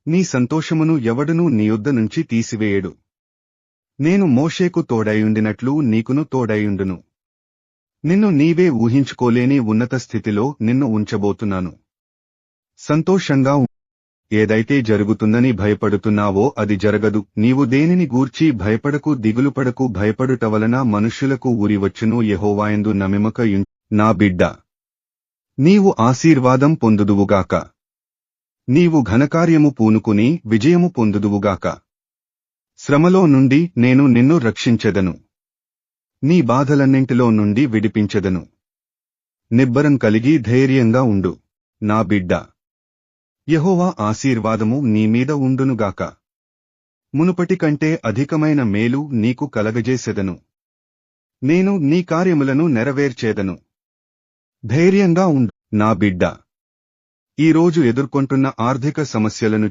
నీ సంతోషమును ఎవడునూ నీ యొద్ద నుంచి తీసివేయడు. నేను మోషేకు తోడైయుండినట్లు నీకును తోడైయుండును. నిన్ను నీవే ఊహించుకోలేని ఉన్నత స్థితిలో నిన్ను ఉంచబోతున్నాను. సంతోషంగా ఏదైతే జరుగుతుందని భయపడుతున్నావో అది జరగదు. నీవు దేనిని గూర్చి భయపడకు, దిగులుపడకు. భయపడుట వలన మనుష్యులకు ఉరివచ్చును. యెహోవాయందు నమ్మిక నా బిడ్డ, నీవు ఆశీర్వాదం పొందుదువుగాక. నీవు ఘనకార్యము పూనుకుని విజయము పొందుదువుగాక. శ్రమలో నుండి నేను నిన్ను రక్షించెదను. నీ బాధలన్నింటిలో నుండి విడిపించెదను. నిబ్బరం కలిగి ధైర్యంగా ఉండు నా బిడ్డ. యెహోవా ఆశీర్వాదము నీ మీద ఉండునుగాక. మునుపటి కంటే అధికమైన మేలు నీకు కలగజేసెదను. నేను నీ కార్యములను నెరవేర్చేదను. ధైర్యంగా ఉండు నా బిడ్డ. ఈరోజు ఎదుర్కొంటున్న ఆర్థిక సమస్యలను